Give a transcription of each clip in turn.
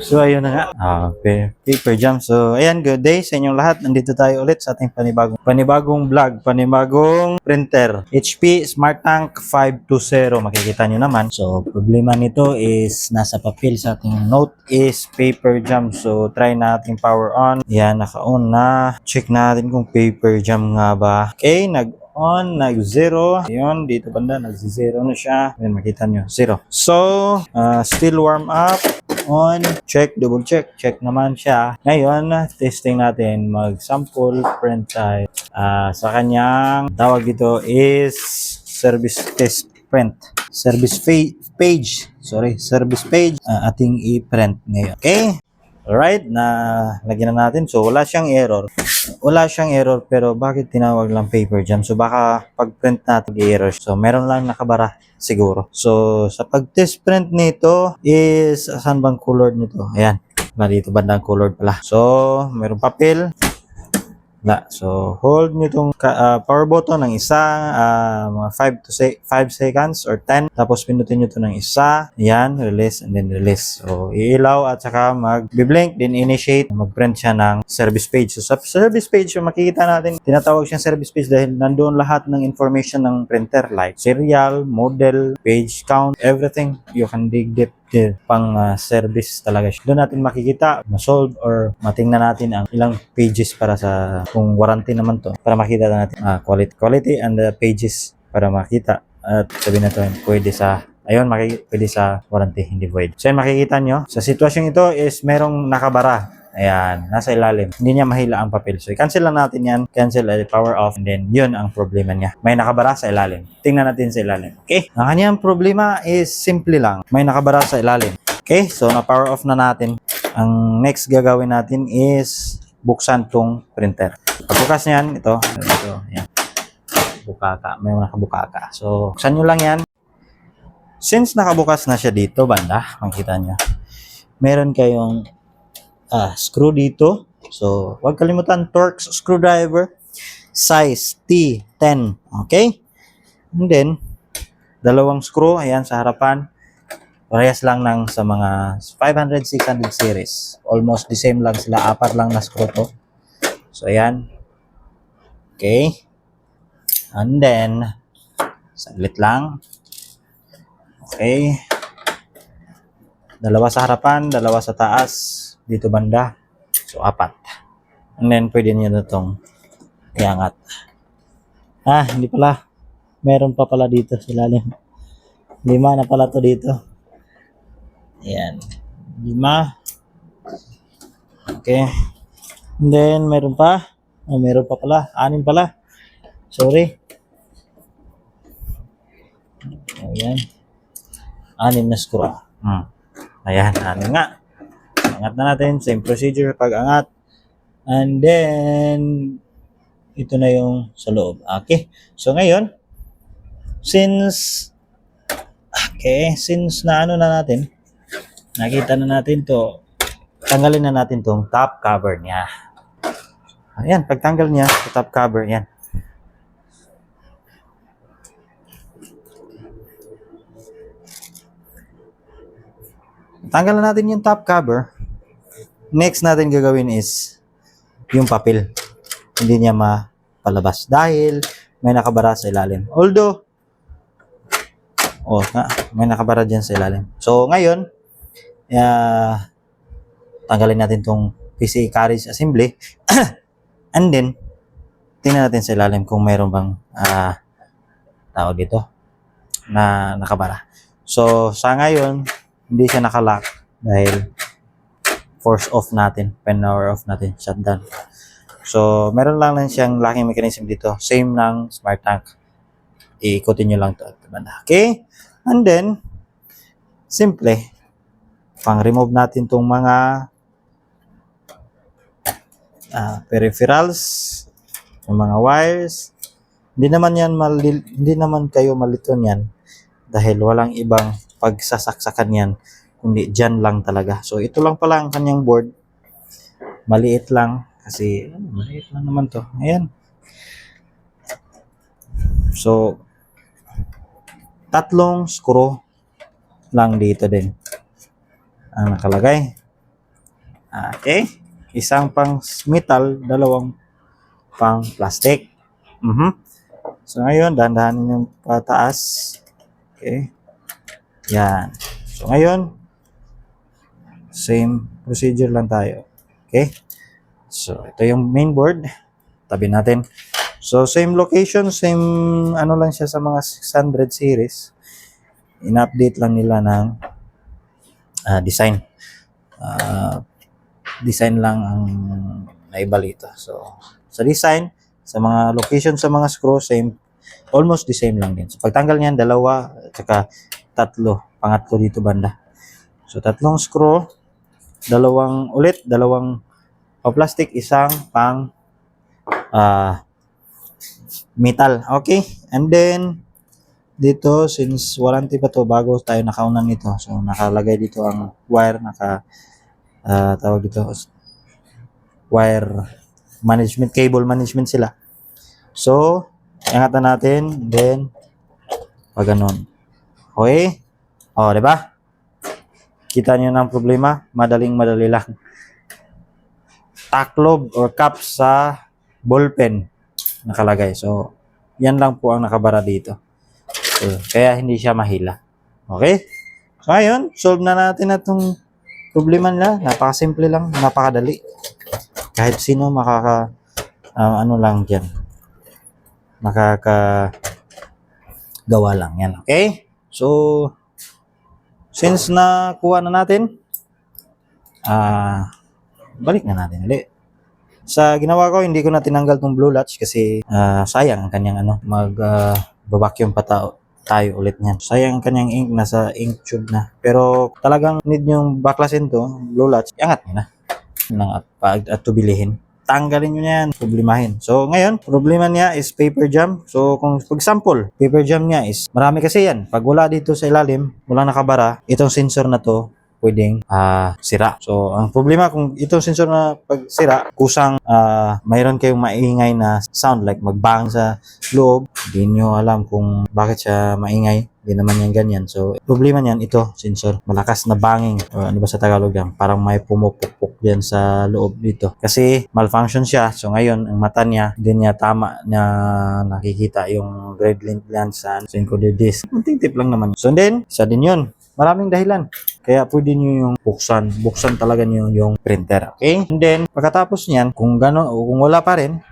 So, ayun na nga. Paper Jam. So, ayan, good day sa inyong lahat. Nandito tayo ulit sa ating panibagong vlog, panibagong printer. HP SmartTank 520. Makikita nyo naman. So, problema nito is nasa papel sa ating note is Paper Jam. So, try natin power on. Yan, naka-on na. Check natin kung Paper Jam nga ba. Okay, nag-on, nag-zero. Ayun, dito banda, nag-zero na siya. Ayan, makita nyo, zero. So, still warm up. On, check, double check, check naman siya. Ngayon, testing natin, mag-sample print tayo. Sa kanyang tawag dito is service test print. Service page, ating i-print ngayon. Okay? Alright, na lagyan na natin. So, wala siyang error. Pero bakit tinawag lang Paper Jam? So, baka pag-print natin error. So, meron lang nakabara siguro. So, sa pag-test print nito is, saan bang color nito? Ayan. Dito bandang color pala. So, meron papel. So, hold nyo itong power button ng isa, mga 5 seconds or 10. Tapos, pinutin nyo ito ng isa. Yan, release and then release. So, iilaw at saka mag-blink, then initiate. Mag-print siya ng service page. So, sa service page, yung makikita natin, tinatawag siyang service page dahil nandoon lahat ng information ng printer like serial, model, page count, everything. You can dig deep pang service talaga siya. Doon natin makikita, ma-solve or matingnan natin ang ilang pages para sa kung warranty naman to para makita natin quality and the pages para makita at sabihin na to pwede sa pwede sa warranty, hindi void. So yan, makikita nyo sa sitwasyong ito is merong nakabara. Ayan, nasa ilalim. Hindi niya mahila ang papel. So, i-cancel lang natin yan. Cancel, power off. And then, yun ang problema niya. May nakabara sa ilalim. Tingnan natin sa ilalim. Okay? Ang kanyang problema is simple lang. May nakabara sa ilalim. Okay? So, na-power off na natin. Ang next gagawin natin is buksan tong printer. Pagbukas niyan, ito. Yan. Bukaka. May nakabukaka. So, buksan nyo lang yan. Since nakabukas na siya dito, banda, makikita nyo. Meron kayong screw dito. So, huwag kalimutan, Torx screwdriver, size T10. Okay? And then, dalawang screw, ayan, sa harapan. Parehas lang sa mga 500, 600 series. Almost the same lang sila. 4 lang na screw to. So, ayan. Okay? And then, saglit lang. Okay. Dalawa sa harapan, dalawa sa taas. Dito banda. So, 4. And then, pwede nyo na itong iangat. Hindi pala. Meron pa pala dito sa ilalim. 5 na pala to dito. Ayan. 5. Okay. And then, meron pa. Meron pa pala. 6 pala. Sorry. Ayan. 6 na screw. Ayan, 6 nga. Angat na natin. Same procedure. Pag-angat. And then, ito na yung sa loob. Okay. So, ngayon, since na natin, nakita na natin to, tanggalin na natin tong top cover niya. Ayan, pagtanggal niya sa top cover, yan. Tanggal na natin yung top cover. Next natin gagawin is yung papel. Hindi niya mapalabas dahil may nakabara sa ilalim. Although, may nakabara dyan sa ilalim. So, ngayon, tanggalin natin tong PCI carriage assembly. And then, tingnan natin sa ilalim kung mayroon bang tawag dito na nakabara. So, sa ngayon, hindi siya nakalock dahil force off natin, power off natin, shutdown. So, meron lang siyang locking mechanism dito. Same ng SmartTank. Iikutin nyo lang ito. Okay? And then, simple, pang-remove natin itong mga peripherals, yung mga wires. Hindi naman kayo maliton yan dahil walang ibang pagsasaksakan yan, kundi dyan lang talaga. So, ito lang pala ang kanyang board. Maliit lang. Kasi, maliit lang naman to. Ayan. So, 3 screw lang dito din ang nakalagay. Okay? Isang pang metal, dalawang pang plastic. So ngayon, dahan-dahanin yung pataas. Okay? Yan. So ngayon, same procedure lang tayo. Okay? So ito yung main board. Tabi natin. So same location, same ano lang siya sa mga 600 series. In-update lang nila ng design. Design lang ang naibalita. So sa design, sa mga location sa mga screw, same, almost the same lang din. So pagtanggal niyan, dalawa at saka tatlo, pangatlo dito banda. So tatlong screw, dalawang plastic, isang pang metal. Okay? And then dito, since warranty pa to, bago tayo nakaunan nito, so nakalagay dito ang wire, tawag dito wire management, cable management sila. So ingatan natin, then pag ganun. Okay? O, diba? Kita nyo ng problema, madali lang. Taklob or cap sa ballpen nakalagay. So yan lang po ang nakabara dito. So, kaya hindi siya mahila. Okay? So ngayon, solve na natin itong problema nila. Napakasimple lang, napakadali. Kahit sino ano lang dyan. Makakagawa lang yan. Okay? So, since nakuha na natin, balik na natin ulit. Sa ginawa ko, hindi ko na tinanggal tong blue latch kasi sayang ang kanyang vacuum pa tayo ulit niyan. Sayang ang kanyang ink, nasa ink tube na. Pero talagang need yung baklasin to, blue latch, iangat nyo na. At tubilihin. Tanggalin nyo yan, problemahin. So ngayon, problema niya is paper jam. So kung for example, paper jam niya is marami kasi yan. Pag wala dito sa ilalim, walang nakabara, itong sensor na to pwedeng sira. So ang problema kung itong sensor na pag sira, kusang mayroon kayong maingay na sound like magbang sa loob, hindi nyo alam kung bakit siya maingay. Hindi naman yan ganyan. So problema niyan, ito sensor, malakas na banging, o ano ba sa Tagalog yan, parang may pumupukpuk yan sa loob dito kasi malfunction siya. So ngayon ang mata niya, hindi niya tama na nakikita yung red lens sa encoder disc. Munting tip lang naman. So then, isa din yun, maraming dahilan. Kaya pwede nyo yung buksan talaga nyo yung printer. Okay? And then, pagkatapos niyan, kung gano'n o kung wala pa rin,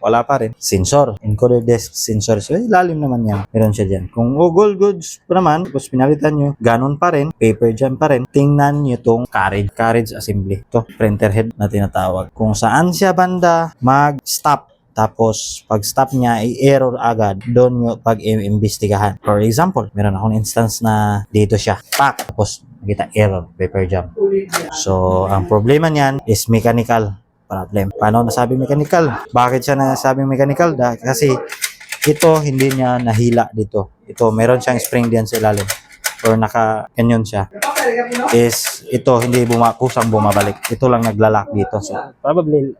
wala pa rin, sensor, encoder desk sensor. So, ilalim naman yan. Meron siya dyan. Kung gold goods pa naman, tapos pinalitan nyo, ganon pa rin, paper jam pa rin, tingnan nyo tong carriage assembly. Ito, printer head na tinatawag. Kung saan siya banda, mag-stop. Tapos, pag stop niya, i-error agad. Doon nyo pag-imbestigahan. For example, meron akong instance na dito siya. Tapos, nakita error, paper jam. So, ang problema niyan is mechanical problem. Paano nasabi mechanical? Bakit siya nasabing mechanical? Kasi ito, hindi niya nahila dito. Ito, meron siyang spring diyan sa ilalim. Or naka-canyon siya. Is, ito, hindi kusang bumabalik. Ito lang naglalak dito. So, probably,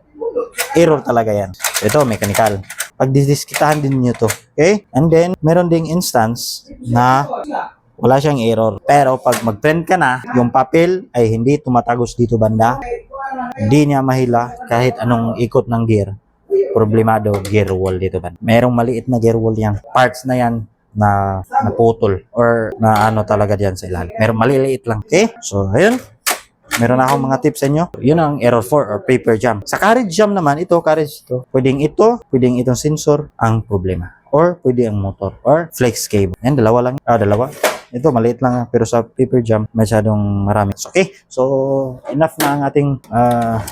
error talaga yan. So, ito, mechanical. Pag-diskitahan din nyo to. Okay? And then, meron ding instance na wala siyang error. Pero pag mag-print ka na, yung papel ay hindi tumatagos dito banda. Hindi niya mahila kahit anong ikot ng gear. Problemado, gear wall dito banda. Merong maliit na gear wall yan. Parts na yan na naputol or na ano talaga diyan sa ilalim. Merong maliliit lang. Okay? So, ayun. Meron akong mga tips sa inyo. Yun ang error 4 or paper jam. Sa carriage jam naman, pwedeng itong sensor ang problema. Or pwede ang motor or flex cable. Yan, dalawa lang. Dalawa. Ito, maliit lang. Pero sa paper jam, masyadong marami. Okay. So, enough na ang ating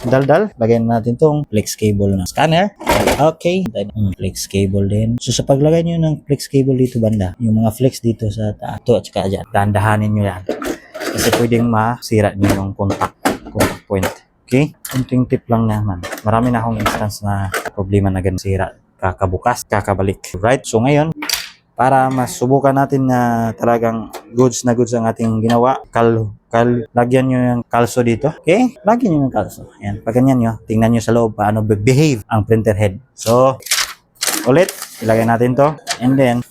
daldal. Lagyan natin tong flex cable na scanner. Okay. Flex cable din. So, sa paglagay nyo ng flex cable dito banda, yung mga flex dito sa taas, ito at saka dyan, dahan-dahanin nyo yan. Kasi pwedeng masira nyo yung contact point. Okay? Kunting tip lang naman. Marami na akong instance na problema na ganun sira. Kakabukas, kakabalik. Right? So ngayon, para masubukan natin na talagang goods ang ating ginawa, lagyan nyo yung kalso dito. Okay? Lagyan nyo yung kalso. Ayan. Pag ganyan nyo, tingnan nyo sa loob paano behave ang printer head. So, ulit, ilagay natin to. And then,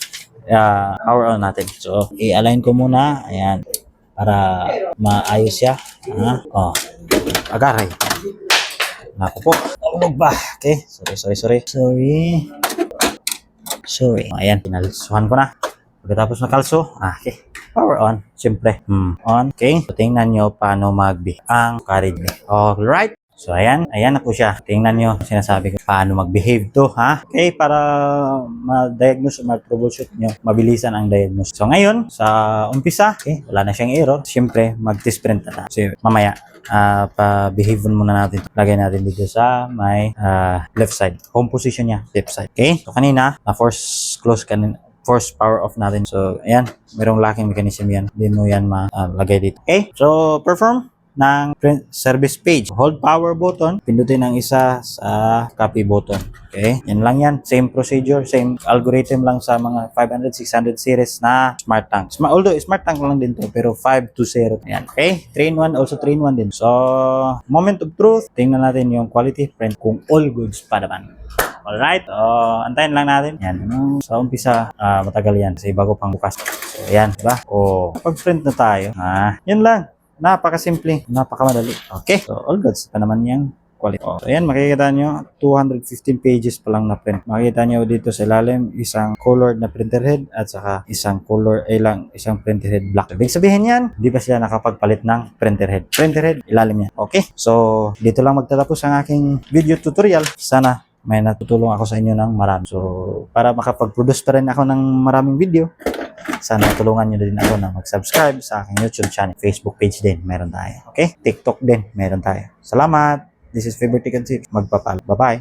power on natin. So, i-align ko muna. Ayan. Para maayos siya. Agaray. Naku po. Tulog ba? Okay. Sorry. Ayan, pinalisuhan ko na. Pagkatapos na kalso, okay. Power on. Siyempre. On. Okay. So, tingnan nyo paano mag-behave ang carriage niya. Alright. So, ayan na po siya. Tingnan nyo, sinasabi ko paano mag-behave to, ha? Okay, para ma-diagnose o ma-troubleshoot nyo, mabilisan ang diagnose. So, ngayon, sa umpisa, okay, wala na siyang error. Siyempre, mag-test print na. So, mamaya, pa-behave muna natin. Lagay natin dito sa may left side. Home position niya, left side. Okay? So, kanina, na-force close force power off natin. So, ayan, merong locking mechanism yan. Hindi mo yan malagay dito. Okay? So, perform ng service page. Hold power button, pindutin ang isa sa copy button. Okay? Yan lang yan. Same procedure, same algorithm lang sa mga 500, 600 series na smart tank. Although, smart tank lang din to, pero 520. Yan. Okay? 3-in-1, also 3-in-1 din. So, moment of truth, tingnan natin yung quality print kung all goods pa naman. Alright, antayin lang natin. Yan, sa umpisa, matagal yan kasi bago pang bukas. So, yan, diba? Pag-print na tayo. Yun lang. Napakasimple, napakamadali. Okay, so all goods pa naman yung quality. So, ayan, makikita nyo, 215 pages pa lang na print. Makikita nyo dito sa ilalim, isang colored na printer head at saka isang printer head black. Ibig sabihin yan, di pa sila nakapagpalit ng printer head. Printer head, ilalim niya. Okay, so dito lang magtatapos ang aking video tutorial. Sana may natutulong ako sa inyo ng marami. So, para makapag-produce pa rin ako ng maraming video, sana tulungan nyo din ako na mag-subscribe sa aking YouTube channel. Facebook page din, meron tayo. Okay? TikTok din, meron tayo. Salamat! This is Faber Tican TV. Magpapal. Bye-bye!